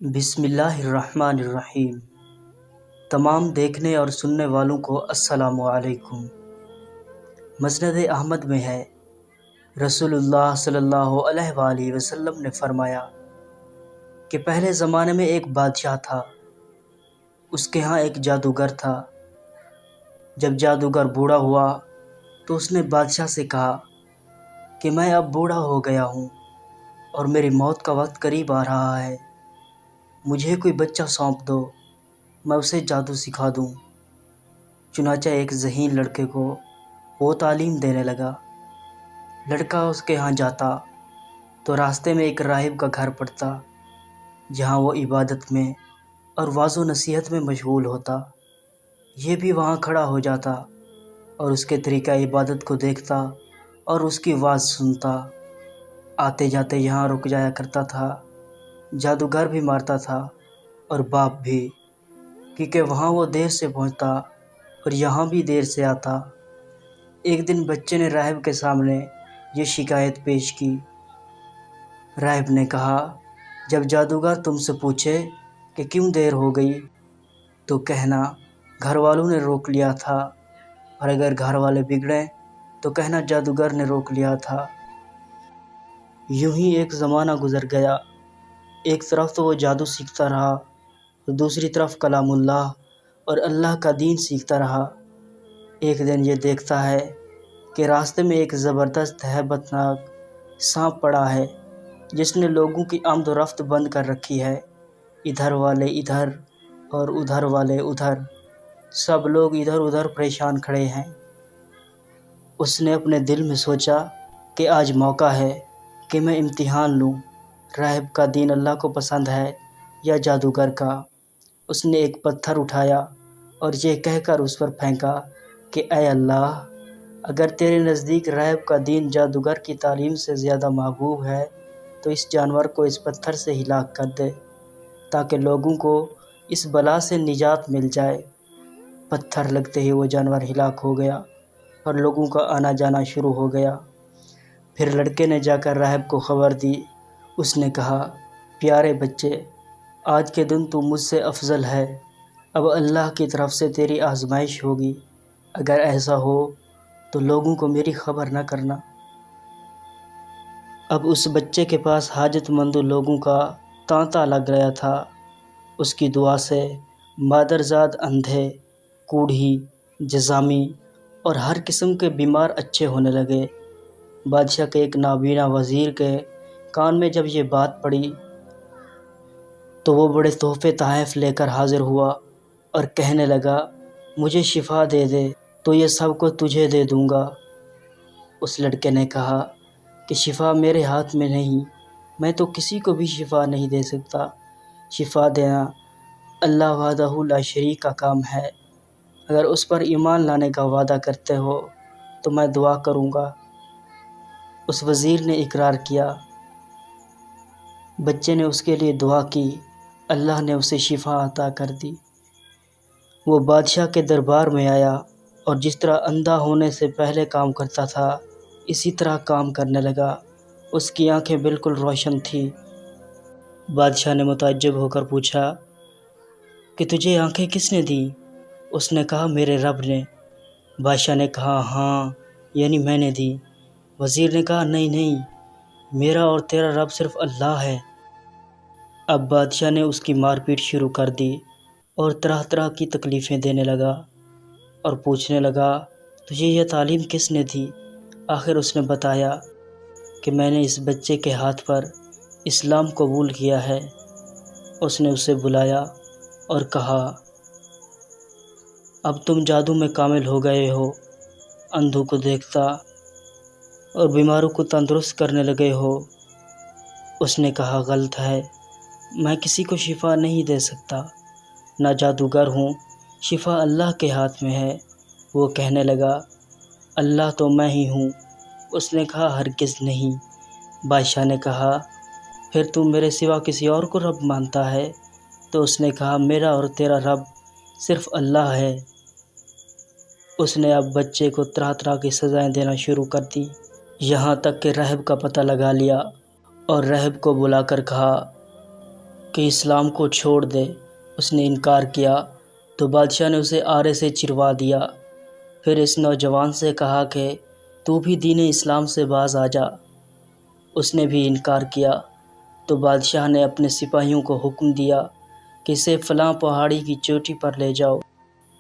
بسم اللہ الرحمن الرحیم۔ تمام دیکھنے اور سننے والوں کو السلام علیکم۔ مسند احمد میں ہے، رسول اللہ صلی اللہ علیہ وآلہ وسلم نے فرمایا کہ پہلے زمانے میں ایک بادشاہ تھا، اس کے ہاں ایک جادوگر تھا۔ جب جادوگر بوڑھا ہوا تو اس نے بادشاہ سے کہا کہ میں اب بوڑھا ہو گیا ہوں اور میری موت کا وقت قریب آ رہا ہے، مجھے کوئی بچہ سونپ دو، میں اسے جادو سکھا دوں۔ چنانچہ ایک ذہین لڑکے کو وہ تعلیم دینے لگا۔ لڑکا اس کے ہاں جاتا تو راستے میں ایک راہب کا گھر پڑتا، جہاں وہ عبادت میں اور واعظ و نصیحت میں مشغول ہوتا۔ یہ بھی وہاں کھڑا ہو جاتا اور اس کے طریقہ عبادت کو دیکھتا اور اس کی واعظ سنتا۔ آتے جاتے یہاں رک جایا کرتا تھا۔ جادوگر بھی مارتا تھا اور باپ بھی، کیونکہ وہاں وہ دیر سے پہنچتا اور یہاں بھی دیر سے آتا۔ ایک دن بچے نے راہب کے سامنے یہ شکایت پیش کی۔ راہب نے کہا، جب جادوگر تم سے پوچھے کہ کیوں دیر ہو گئی تو کہنا گھر والوں نے روک لیا تھا، اور اگر گھر والے بگڑے تو کہنا جادوگر نے روک لیا تھا۔ یوں ہی ایک زمانہ گزر گیا۔ ایک طرف تو وہ جادو سیکھتا رہا اور دوسری طرف کلام اللہ اور اللہ کا دین سیکھتا رہا۔ ایک دن یہ دیکھتا ہے کہ راستے میں ایک زبردست ہیبت ناک سانپ پڑا ہے، جس نے لوگوں کی آمد و رفت بند کر رکھی ہے۔ ادھر والے ادھر اور ادھر والے ادھر، سب لوگ ادھر ادھر پریشان کھڑے ہیں۔ اس نے اپنے دل میں سوچا کہ آج موقع ہے کہ میں امتحان لوں، راہب کا دین اللہ کو پسند ہے یا جادوگر کا۔ اس نے ایک پتھر اٹھایا اور یہ کہہ کر اس پر پھینکا کہ اے اللہ، اگر تیرے نزدیک راہب کا دین جادوگر کی تعلیم سے زیادہ محبوب ہے تو اس جانور کو اس پتھر سے ہلاک کر دے، تاکہ لوگوں کو اس بلا سے نجات مل جائے۔ پتھر لگتے ہی وہ جانور ہلاک ہو گیا اور لوگوں کا آنا جانا شروع ہو گیا۔ پھر لڑکے نے جا کر راہب کو خبر دی۔ اس نے کہا، پیارے بچے، آج کے دن تو مجھ سے افضل ہے، اب اللہ کی طرف سے تیری آزمائش ہوگی، اگر ایسا ہو تو لوگوں کو میری خبر نہ کرنا۔ اب اس بچے کے پاس حاجت مند لوگوں کا تانتا لگ گیا تھا۔ اس کی دعا سے مادرزاد اندھے، کوڑھی، جذامی اور ہر قسم کے بیمار اچھے ہونے لگے۔ بادشاہ کے ایک نابینا وزیر کے کان میں جب یہ بات پڑی تو وہ بڑے تحفے تحائف لے کر حاضر ہوا اور کہنے لگا، مجھے شفا دے دے تو یہ سب کو تجھے دے دوں گا۔ اس لڑکے نے کہا کہ شفا میرے ہاتھ میں نہیں، میں تو کسی کو بھی شفا نہیں دے سکتا، شفا دینا اللہ وحدہ لا شریک کا کام ہے، اگر اس پر ایمان لانے کا وعدہ کرتے ہو تو میں دعا کروں گا۔ اس وزیر نے اقرار کیا۔ بچے نے اس کے لیے دعا کی، اللہ نے اسے شفا عطا کر دی۔ وہ بادشاہ کے دربار میں آیا اور جس طرح اندھا ہونے سے پہلے کام کرتا تھا اسی طرح کام کرنے لگا۔ اس کی آنکھیں بالکل روشن تھیں۔ بادشاہ نے متعجب ہو کر پوچھا کہ تجھے آنکھیں کس نے دیں؟ اس نے کہا، میرے رب نے۔ بادشاہ نے کہا، ہاں، یعنی میں نے دی۔ وزیر نے کہا، نہیں، میرا اور تیرا رب صرف اللہ ہے۔ اب بادشاہ نے اس کی مار پیٹ شروع کر دی اور طرح طرح کی تکلیفیں دینے لگا اور پوچھنے لگا، تجھے یہ تعلیم کس نے دی؟ آخر اس نے بتایا کہ میں نے اس بچے کے ہاتھ پر اسلام قبول کیا ہے۔ اس نے اسے بلایا اور کہا، اب تم جادو میں کامل ہو گئے ہو، اندھوں کو دیکھتا اور بیماروں کو تندرست کرنے لگے ہو۔ اس نے کہا، غلط ہے، میں کسی کو شفا نہیں دے سکتا، نہ جادوگر ہوں، شفا اللہ کے ہاتھ میں ہے۔ وہ کہنے لگا، اللہ تو میں ہی ہوں۔ اس نے کہا، ہرگز نہیں۔ بادشاہ نے کہا، پھر تم میرے سوا کسی اور کو رب مانتا ہے؟ تو اس نے کہا، میرا اور تیرا رب صرف اللہ ہے۔ اس نے اب بچے کو طرح طرح کی سزائیں دینا شروع کر دی، یہاں تک کہ راہب کا پتہ لگا لیا اور راہب کو بلا کر کہا کہ اسلام کو چھوڑ دے۔ اس نے انکار کیا تو بادشاہ نے اسے آرے سے چروا دیا۔ پھر اس نوجوان سے کہا کہ تو بھی دین اسلام سے باز آ جا۔ اس نے بھی انکار کیا تو بادشاہ نے اپنے سپاہیوں کو حکم دیا کہ اسے فلاں پہاڑی کی چوٹی پر لے جاؤ۔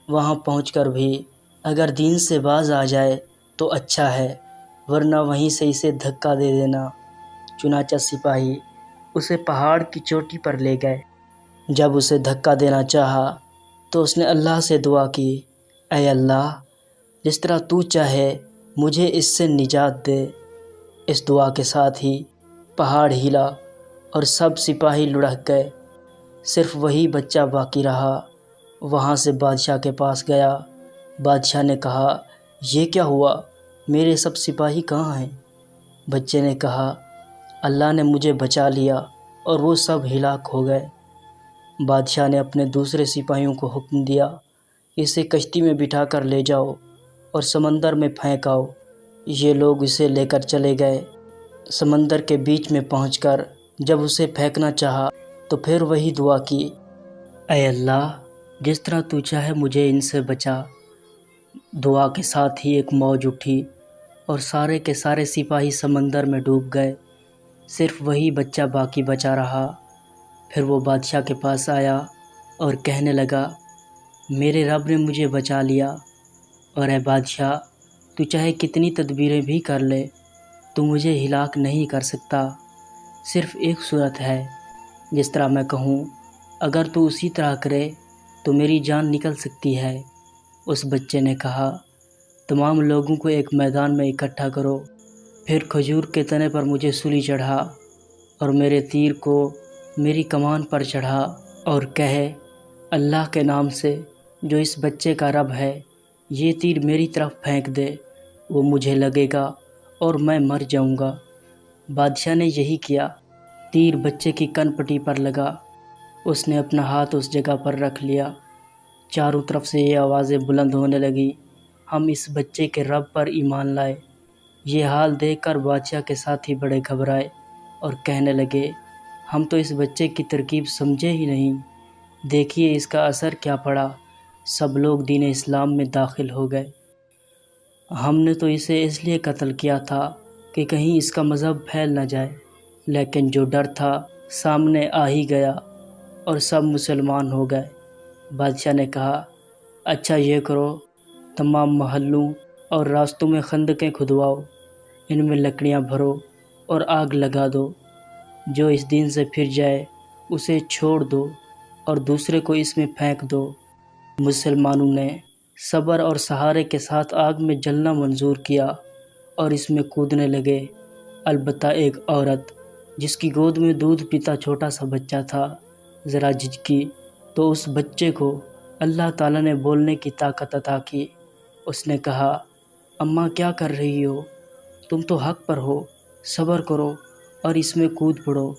وہاں پہنچ کر بھی اگر دین سے باز آ جائے تو اچھا ہے، ورنہ وہیں سے اسے دھکا دے دینا۔ چنانچہ سپاہی اسے پہاڑ کی چوٹی پر لے گئے۔ جب اسے دھکا دینا چاہا تو اس نے اللہ سے دعا کی، اے اللہ، جس طرح تو چاہے مجھے اس سے نجات دے۔ اس دعا کے ساتھ ہی پہاڑ ہلا اور سب سپاہی لڑھک گئے، صرف وہی بچہ باقی رہا۔ وہاں سے بادشاہ کے پاس گیا۔ بادشاہ نے کہا، یہ کیا ہوا؟ میرے سب سپاہی کہاں ہیں؟ بچے نے کہا، اللہ نے مجھے بچا لیا اور وہ سب ہلاک ہو گئے۔ بادشاہ نے اپنے دوسرے سپاہیوں کو حکم دیا، اسے کشتی میں بٹھا کر لے جاؤ اور سمندر میں پھینک آؤ۔ یہ لوگ اسے لے کر چلے گئے۔ سمندر کے بیچ میں پہنچ کر جب اسے پھینکنا چاہا تو پھر وہی دعا کی، اے اللہ، جس طرح تو چاہے مجھے ان سے بچا۔ دعا کے ساتھ ہی ایک موج اٹھی اور سارے کے سارے سپاہی سمندر میں ڈوب گئے، صرف وہی بچہ باقی بچا رہا۔ پھر وہ بادشاہ کے پاس آیا اور کہنے لگا، میرے رب نے مجھے بچا لیا، اور اے بادشاہ، تو چاہے کتنی تدبیریں بھی کر لے تو مجھے ہلاک نہیں کر سکتا۔ صرف ایک صورت ہے، جس طرح میں کہوں اگر تو اسی طرح کرے تو میری جان نکل سکتی ہے۔ اس بچے نے کہا، تمام لوگوں کو ایک میدان میں اکٹھا کرو، پھر کھجور کے تنے پر مجھے سولی چڑھا اور میرے تیر کو میری کمان پر چڑھا اور کہے، اللہ کے نام سے جو اس بچے کا رب ہے، یہ تیر میری طرف پھینک دے، وہ مجھے لگے گا اور میں مر جاؤں گا۔ بادشاہ نے یہی کیا۔ تیر بچے کی کن پٹی پر لگا۔ اس نے اپنا ہاتھ اس جگہ پر رکھ لیا۔ چاروں طرف سے یہ آوازیں بلند ہونے لگیں، ہم اس بچے کے رب پر ایمان لائے۔ یہ حال دیکھ کر بادشاہ کے ساتھی بڑے گھبرائے اور کہنے لگے، ہم تو اس بچے کی ترکیب سمجھے ہی نہیں، دیکھیے اس کا اثر کیا پڑا۔ سب لوگ دین اسلام میں داخل ہو گئے۔ ہم نے تو اسے اس لیے قتل کیا تھا کہ کہیں اس کا مذہب پھیل نہ جائے، لیکن جو ڈر تھا سامنے آ ہی گیا اور سب مسلمان ہو گئے۔ بادشاہ نے کہا، اچھا یہ کرو، تمام محلوں اور راستوں میں خندقیں کھدواؤ، ان میں لکڑیاں بھرو اور آگ لگا دو۔ جو اس دین سے پھر جائے اسے چھوڑ دو اور دوسرے کو اس میں پھینک دو۔ مسلمانوں نے صبر اور سہارے کے ساتھ آگ میں جلنا منظور کیا اور اس میں کودنے لگے۔ البتہ ایک عورت جس کی گود میں دودھ پیتا چھوٹا سا بچہ تھا، ذرا جھجکی تو اس بچے کو اللہ تعالیٰ نے بولنے کی طاقت عطا کی۔ اس نے کہا، اماں کیا کر رہی ہو؟ تم تو حق پر ہو، صبر کرو اور اس میں کود پڑو۔